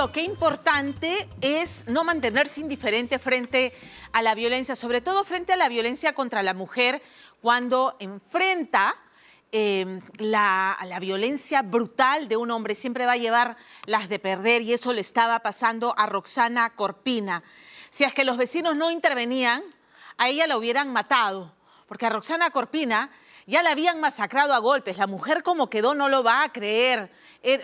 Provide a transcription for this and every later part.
mío, qué importante es no mantenerse indiferente frente a la violencia, sobre todo frente a la violencia contra la mujer, cuando enfrenta la violencia brutal de un hombre. Siempre va a llevar las de perder, y eso le estaba pasando a Roxana Corpina. Si es que los vecinos no intervenían, a ella la hubieran matado, porque a Roxana Corpina ya la habían masacrado a golpes. La mujer como quedó no lo va a creer.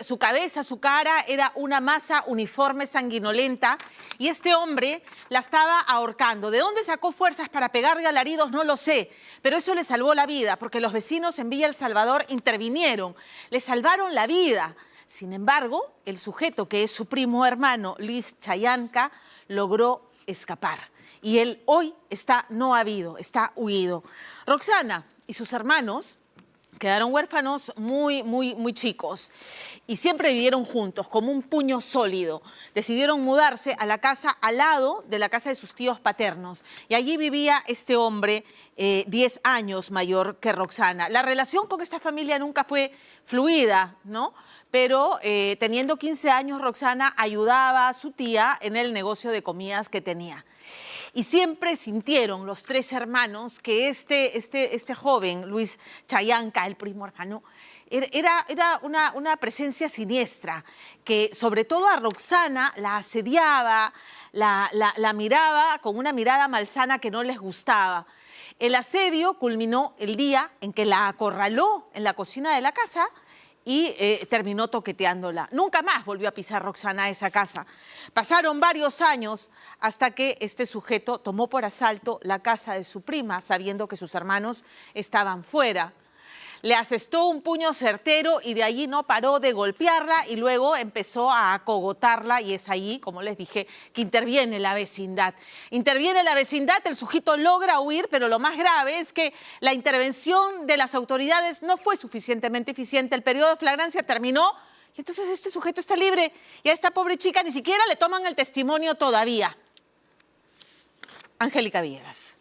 Su cabeza, su cara era una masa uniforme sanguinolenta, y este hombre la estaba ahorcando. ¿De dónde sacó fuerzas para pegarle alaridos? No lo sé, pero eso le salvó la vida, porque los vecinos en Villa El Salvador intervinieron, le salvaron la vida. Sin embargo, el sujeto, que es su primo hermano, Luis Chayanca, logró escapar. Y él hoy está no habido, está huido. Roxana y sus hermanos quedaron huérfanos muy chicos, y siempre vivieron juntos como un puño sólido. Decidieron mudarse a la casa al lado de la casa de sus tíos paternos, y allí vivía este hombre 10 años mayor que Roxana. La relación con esta familia nunca fue fluida, ¿no? Pero teniendo 15 años, Roxana ayudaba a su tía en el negocio de comidas que tenía. Y siempre sintieron los tres hermanos que este joven, Luis Chayanca, el primo hermano, era una presencia siniestra, que sobre todo a Roxana la asediaba, la miraba con una mirada malsana que no les gustaba. El asedio culminó el día en que la acorraló en la cocina de la casa y terminó toqueteándola. Nunca más volvió a pisar Roxana a esa casa. Pasaron varios años hasta que este sujeto tomó por asalto la casa de su prima, sabiendo que sus hermanos estaban fuera. Le asestó un puño certero y de allí no paró de golpearla, y luego empezó a acogotarla, y es allí, como les dije, que interviene la vecindad. Interviene la vecindad, el sujeto logra huir, pero lo más grave es que la intervención de las autoridades no fue suficientemente eficiente. El periodo de flagrancia terminó y entonces este sujeto está libre, y a esta pobre chica ni siquiera le toman el testimonio todavía. Angélica Villegas.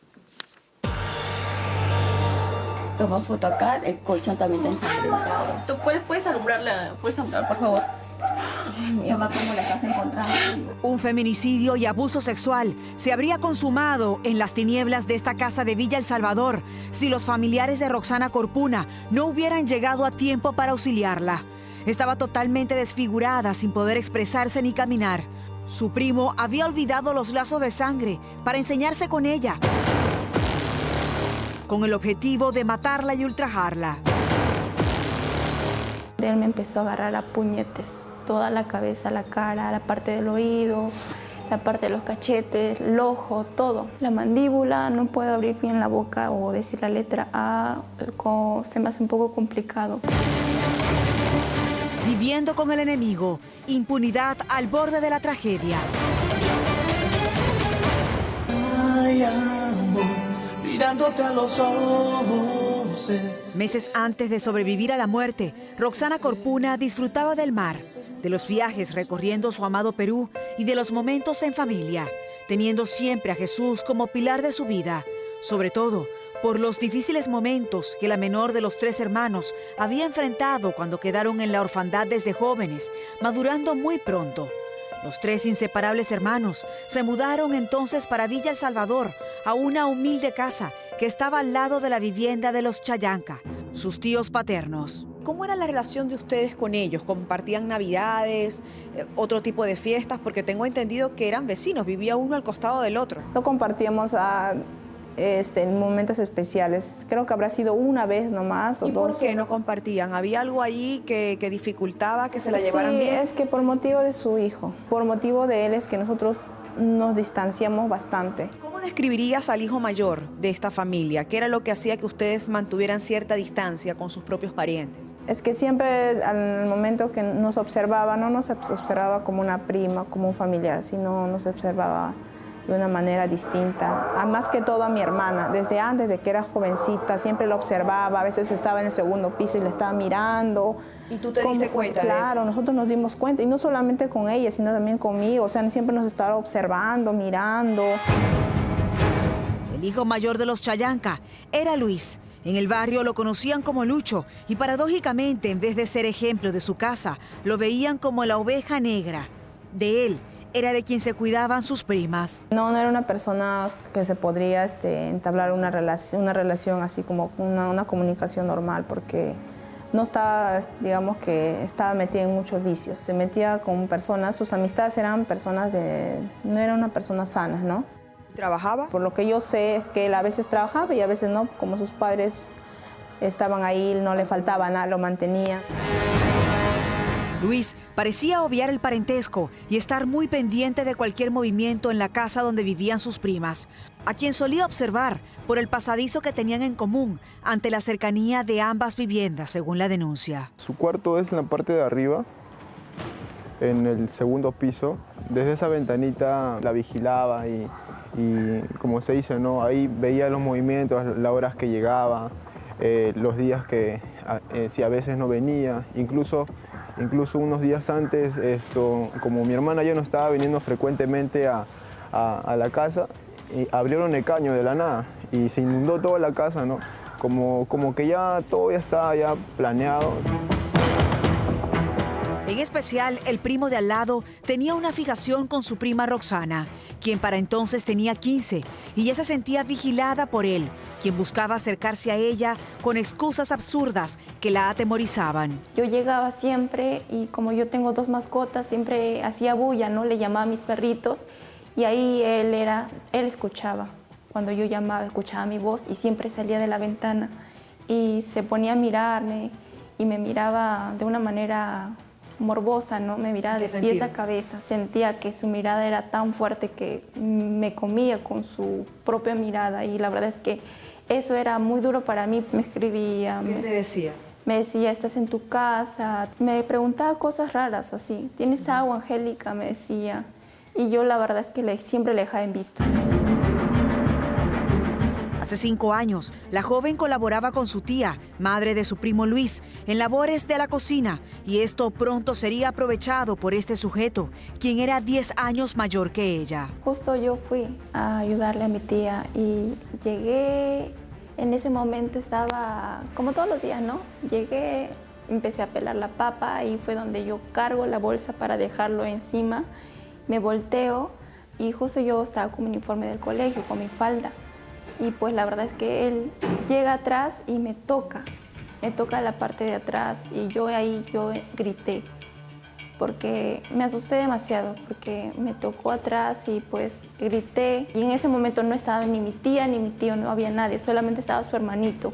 Toma foto acá, el colchón también está ensangrentado. ¿Tú puedes alumbrarla? ¿Puedes alumbrar, por favor? Toma cómo la estás encontrando. Un feminicidio y abuso sexual se habría consumado en las tinieblas de esta casa de Villa El Salvador si los familiares de Roxana Corpuna no hubieran llegado a tiempo para auxiliarla. Estaba totalmente desfigurada, sin poder expresarse ni caminar. Su primo había olvidado los lazos de sangre para enseñarse con ella, con el objetivo de matarla y ultrajarla. Él me empezó a agarrar a puñetes, toda la cabeza, la cara, la parte del oído, la parte de los cachetes, el ojo, todo. La mandíbula, no puedo abrir bien la boca o decir la letra A, se me hace un poco complicado. Viviendo con el enemigo, impunidad al borde de la tragedia. Ay, amor, mirándote a los ojos. Meses antes de sobrevivir a la muerte, Roxana Corpuna disfrutaba del mar, de los viajes recorriendo su amado Perú y de los momentos en familia, teniendo siempre a Jesús como pilar de su vida, sobre todo por los difíciles momentos que la menor de los tres hermanos había enfrentado cuando quedaron en la orfandad desde jóvenes, madurando muy pronto. Los tres inseparables hermanos se mudaron entonces para Villa El Salvador, a una humilde casa que estaba al lado de la vivienda de los Chayanca, sus tíos paternos. ¿Cómo era la relación de ustedes con ellos? ¿Compartían navidades, otro tipo de fiestas? Porque tengo entendido que eran vecinos, vivía uno al costado del otro. No compartíamos en momentos especiales. Creo que habrá sido una vez nomás o ¿Y dos. por qué no compartían? ¿Había algo allí que dificultaba que se la llevaran Sí, bien? es que por motivo de su hijo, por motivo de él es que nosotros nos distanciamos bastante. ¿Cómo describirías al hijo mayor de esta familia? ¿Qué era lo que hacía que ustedes mantuvieran cierta distancia con sus propios parientes? Es que siempre al momento que nos observaba, no nos observaba como una prima, como un familiar, sino nos observaba de una manera distinta. Más que todo a mi hermana, desde antes de que era jovencita, siempre la observaba, a veces estaba en el segundo piso y la estaba mirando. ¿Y tú te diste cuenta de eso? Claro, nosotros nos dimos cuenta, y no solamente con ella, sino también conmigo, o sea, siempre nos estaba observando, mirando. El hijo mayor de los Chayanca era Luis. En el barrio lo conocían como Lucho y paradójicamente, en vez de ser ejemplo de su casa, lo veían como la oveja negra. de él era de quien se cuidaban sus primas. No era una persona que se podría entablar una relación así como una comunicación normal, porque no estaba, digamos que estaba metida en muchos vicios. Se metía con personas, sus amistades eran personas no era una persona sana, ¿no? ¿Trabajaba? Por lo que yo sé es que él a veces trabajaba y a veces no, como sus padres estaban ahí, no le faltaba nada, lo mantenía. Luis parecía obviar el parentesco y estar muy pendiente de cualquier movimiento en la casa donde vivían sus primas, a quien solía observar por el pasadizo que tenían en común ante la cercanía de ambas viviendas, según la denuncia. Su cuarto es en la parte de arriba, en el segundo piso. Desde esa ventanita la vigilaba y como se dice, ¿no? Ahí veía los movimientos, las horas que llegaba, los días que si a veces no venía, incluso unos días antes, como mi hermana ya no estaba viniendo frecuentemente a la casa, y abrieron el caño de la nada y se inundó toda la casa, ¿no? Como que ya todo ya estaba ya planeado. En especial, el primo de al lado tenía una fijación con su prima Roxana, quien para entonces tenía 15, y ya se sentía vigilada por él, quien buscaba acercarse a ella con excusas absurdas que la atemorizaban. Yo llegaba siempre y como yo tengo 2 mascotas, siempre hacía bulla, ¿no? Le llamaba a mis perritos y ahí él escuchaba. Cuando yo llamaba, escuchaba mi voz y siempre salía de la ventana y se ponía a mirarme y me miraba de una manera morbosa, ¿no? Me miraba de pies a cabeza. Sentía que su mirada era tan fuerte que me comía con su propia mirada y la verdad es que eso era muy duro para mí. Me escribía. ¿Qué te decía? Me decía, estás en tu casa. Me preguntaba cosas raras así. ¿Tienes agua, Angélica? Me decía. Y yo la verdad es que siempre le dejaba en visto. Hace 5 años, la joven colaboraba con su tía, madre de su primo Luis, en labores de la cocina, y esto pronto sería aprovechado por este sujeto, quien era 10 años mayor que ella. Justo yo fui a ayudarle a mi tía y llegué, en ese momento estaba como todos los días, ¿no? Llegué, empecé a pelar la papa y fue donde yo cargo la bolsa para dejarlo encima, me volteo y justo yo estaba con mi uniforme del colegio, con mi falda. Y pues la verdad es que él llega atrás y me toca la parte de atrás y yo grité porque me asusté demasiado porque me tocó atrás y pues grité y en ese momento no estaba ni mi tía ni mi tío, no había nadie, solamente estaba su hermanito.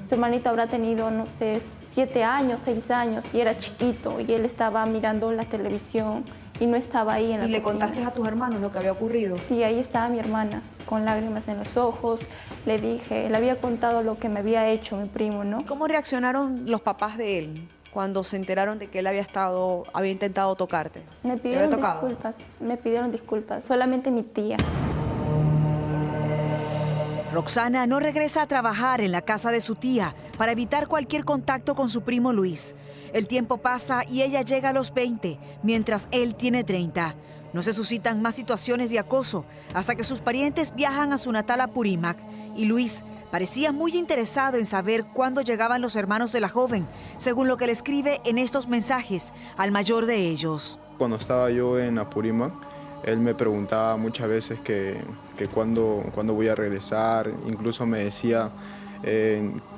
Su hermanito habrá tenido, no sé, 7 años, 6 años y era chiquito y él estaba mirando la televisión y no estaba ahí en la cocina. ¿Y le contaste a tus hermanos lo que había ocurrido? Sí, ahí estaba mi hermana, con lágrimas en los ojos. Le dije, le había contado lo que me había hecho mi primo, ¿no? ¿Cómo reaccionaron los papás de él cuando se enteraron de que él había intentado tocarte? Me pidieron disculpas, solamente mi tía. Roxana no regresa a trabajar en la casa de su tía para evitar cualquier contacto con su primo Luis. El tiempo pasa y ella llega a los 20, mientras él tiene 30. No se suscitan más situaciones de acoso hasta que sus parientes viajan a su natal Apurímac y Luis parecía muy interesado en saber cuándo llegaban los hermanos de la joven, según lo que le escribe en estos mensajes al mayor de ellos. Cuando estaba yo en Apurímac, él me preguntaba muchas veces que cuándo voy a regresar, incluso me decía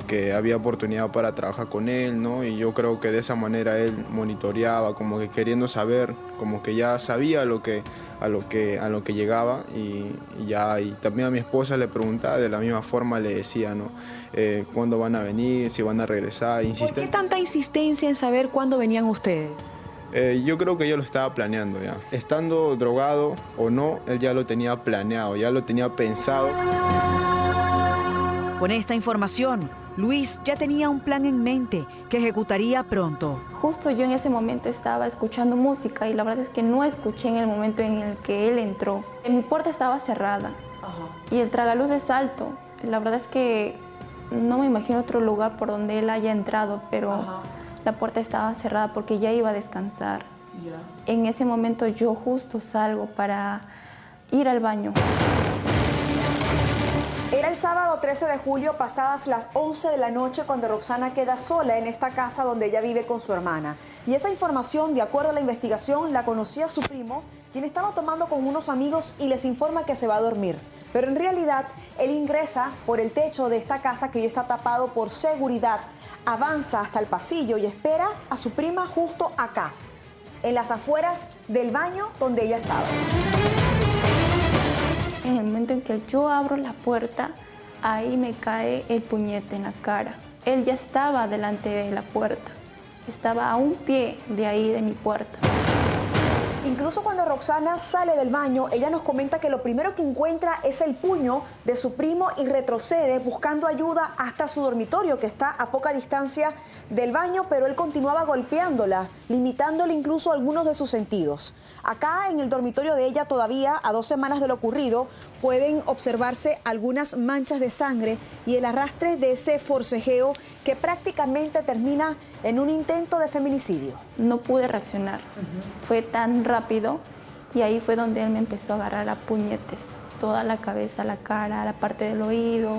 que había oportunidad para trabajar con él, ¿no? Y yo creo que de esa manera él monitoreaba, como que queriendo saber, como que ya sabía a lo que llegaba y también a mi esposa le preguntaba, de la misma forma le decía, ¿no? ¿Cuándo van a venir? ¿Si van a regresar? ¿Por qué tanta insistencia en saber cuándo venían ustedes? Yo creo que yo lo estaba planeando ya. Estando drogado o no, él ya lo tenía planeado, ya lo tenía pensado. Con esta información, Luis ya tenía un plan en mente que ejecutaría pronto. Justo yo en ese momento estaba escuchando música y la verdad es que no escuché en el momento en el que él entró. Mi puerta estaba cerrada y el tragaluz es alto. La verdad es que no me imagino otro lugar por donde él haya entrado, pero la puerta estaba cerrada porque ya iba a descansar. En ese momento yo justo salgo para ir al baño. Era el sábado 13 de julio, pasadas las 11 de la noche, cuando Roxana queda sola en esta casa donde ella vive con su hermana. Y esa información, de acuerdo a la investigación, la conocía su primo, quien estaba tomando con unos amigos y les informa que se va a dormir. Pero en realidad, él ingresa por el techo de esta casa que ya está tapado por seguridad, avanza hasta el pasillo y espera a su prima justo acá, en las afueras del baño donde ella estaba. En el momento en que yo abro la puerta, ahí me cae el puñete en la cara. Él ya estaba delante de la puerta, estaba a un pie de ahí de mi puerta. Incluso cuando Roxana sale del baño, ella nos comenta que lo primero que encuentra es el puño de su primo y retrocede buscando ayuda hasta su dormitorio, que está a poca distancia del baño, pero él continuaba golpeándola, limitándole incluso algunos de sus sentidos. Acá en el dormitorio de ella, todavía a 2 semanas de lo ocurrido, pueden observarse algunas manchas de sangre y el arrastre de ese forcejeo que prácticamente termina en un intento de feminicidio. No pude reaccionar, fue tan rápido y ahí fue donde él me empezó a agarrar a puñetes. Toda la cabeza, la cara, la parte del oído,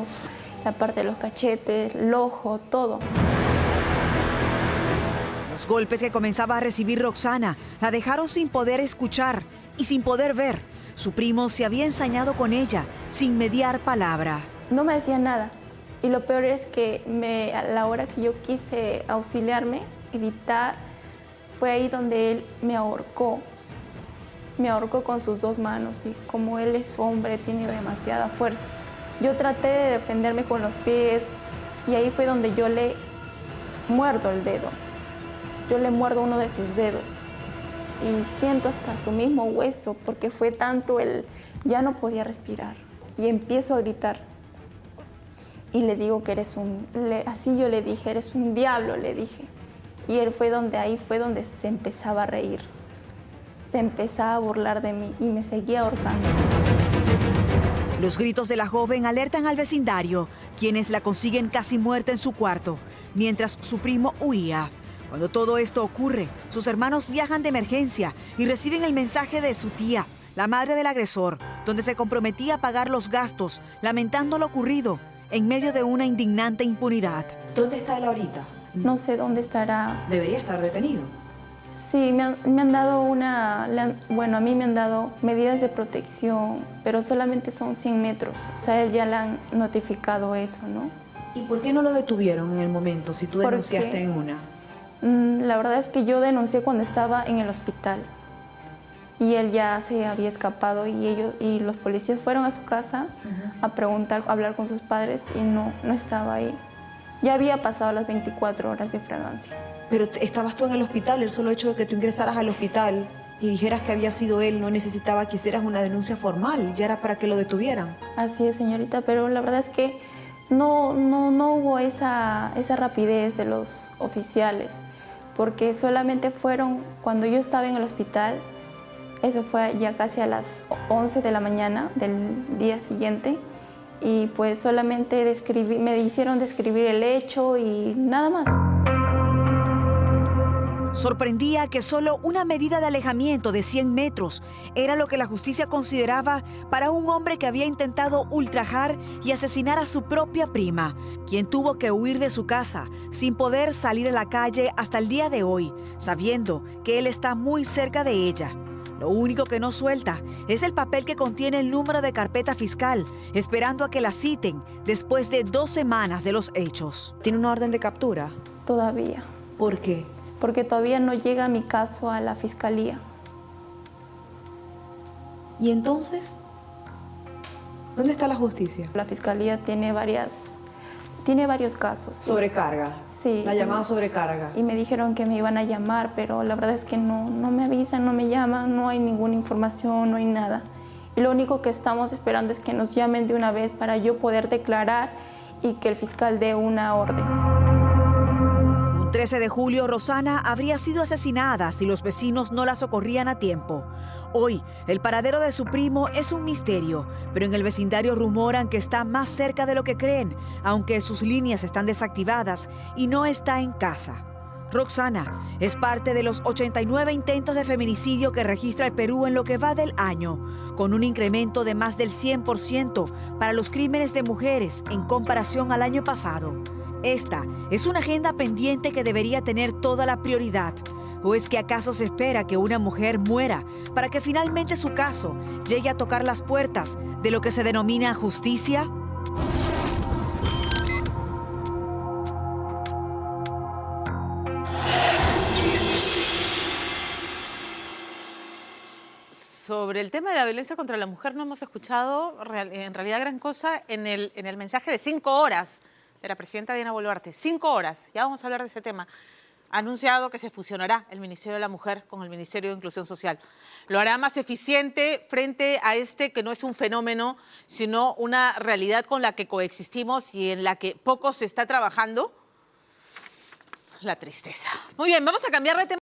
la parte de los cachetes, el ojo, todo. Los golpes que comenzaba a recibir Roxana la dejaron sin poder escuchar y sin poder ver. Su primo se había ensañado con ella sin mediar palabra. No me decía nada y lo peor es que a la hora que yo quise auxiliarme, gritar, fue ahí donde él me ahorcó con sus 2 manos y como él es hombre, tiene demasiada fuerza. Yo traté de defenderme con los pies y ahí fue donde yo le muerdo el dedo. Yo le muerdo uno de sus dedos y siento hasta su mismo hueso porque fue tanto ya no podía respirar y empiezo a gritar y le digo que así yo le dije, eres un diablo, le dije. Y ahí fue donde se empezaba a reír, se empezaba a burlar de mí y me seguía ahorcando. Los gritos de la joven alertan al vecindario, quienes la consiguen casi muerta en su cuarto, mientras su primo huía. Cuando todo esto ocurre, sus hermanos viajan de emergencia y reciben el mensaje de su tía, la madre del agresor, donde se comprometía a pagar los gastos, lamentando lo ocurrido, en medio de una indignante impunidad. ¿Dónde está él ahorita? No sé dónde estará. Debería estar detenido. Sí, me han dado a mí me han dado medidas de protección, pero solamente son 100 metros. O sea, él ya le han notificado eso, ¿no? ¿Y por qué no lo detuvieron en el momento, si tú denunciaste en una? La verdad es que yo denuncié cuando estaba en el hospital y él ya se había escapado y los policías fueron a su casa a preguntar, a hablar con sus padres y no estaba ahí. Ya había pasado las 24 horas de fragancia. Pero estabas tú en el hospital, el solo hecho de que tú ingresaras al hospital y dijeras que había sido él no necesitaba que hicieras una denuncia formal, ya era para que lo detuvieran. Así es, señorita, pero la verdad es que no hubo esa rapidez de los oficiales, porque solamente fueron cuando yo estaba en el hospital, eso fue ya casi a las 11 de la mañana del día siguiente, y pues solamente me hicieron describir el hecho y nada más. Sorprendía que solo una medida de alejamiento de 100 metros era lo que la justicia consideraba para un hombre que había intentado ultrajar y asesinar a su propia prima, quien tuvo que huir de su casa sin poder salir a la calle hasta el día de hoy, sabiendo que él está muy cerca de ella. Lo único que no suelta es el papel que contiene el número de carpeta fiscal, esperando a que la citen después de 2 semanas de los hechos. ¿Tiene una orden de captura? Todavía. ¿Por qué? Porque todavía no llega mi caso a la fiscalía. ¿Y entonces? ¿Dónde está la justicia? La fiscalía tiene varios casos. ¿Sí? Sobrecarga. Sí. La llamada sobrecarga. Y me dijeron que me iban a llamar, pero la verdad es que no me avisan, no me llaman, no hay ninguna información, no hay nada. Y lo único que estamos esperando es que nos llamen de una vez para yo poder declarar y que el fiscal dé una orden. Un 13 de julio, Roxana habría sido asesinada si los vecinos no la socorrían a tiempo. Hoy, el paradero de su primo es un misterio, pero en el vecindario rumoran que está más cerca de lo que creen, aunque sus líneas están desactivadas y no está en casa. Roxana es parte de los 89 intentos de feminicidio que registra el Perú en lo que va del año, con un incremento de más del 100% para los crímenes de mujeres en comparación al año pasado. Esta es una agenda pendiente que debería tener toda la prioridad. ¿O es que acaso se espera que una mujer muera para que finalmente su caso llegue a tocar las puertas de lo que se denomina justicia? Sobre el tema de la violencia contra la mujer no hemos escuchado en realidad gran cosa en el mensaje de 5 horas de la presidenta Dina Boluarte. 5 horas, ya vamos a hablar de ese tema. Ha anunciado que se fusionará el Ministerio de la Mujer con el Ministerio de Inclusión Social. Lo hará más eficiente frente a este que no es un fenómeno, sino una realidad con la que coexistimos y en la que poco se está trabajando. La tristeza. Muy bien, vamos a cambiar de tema.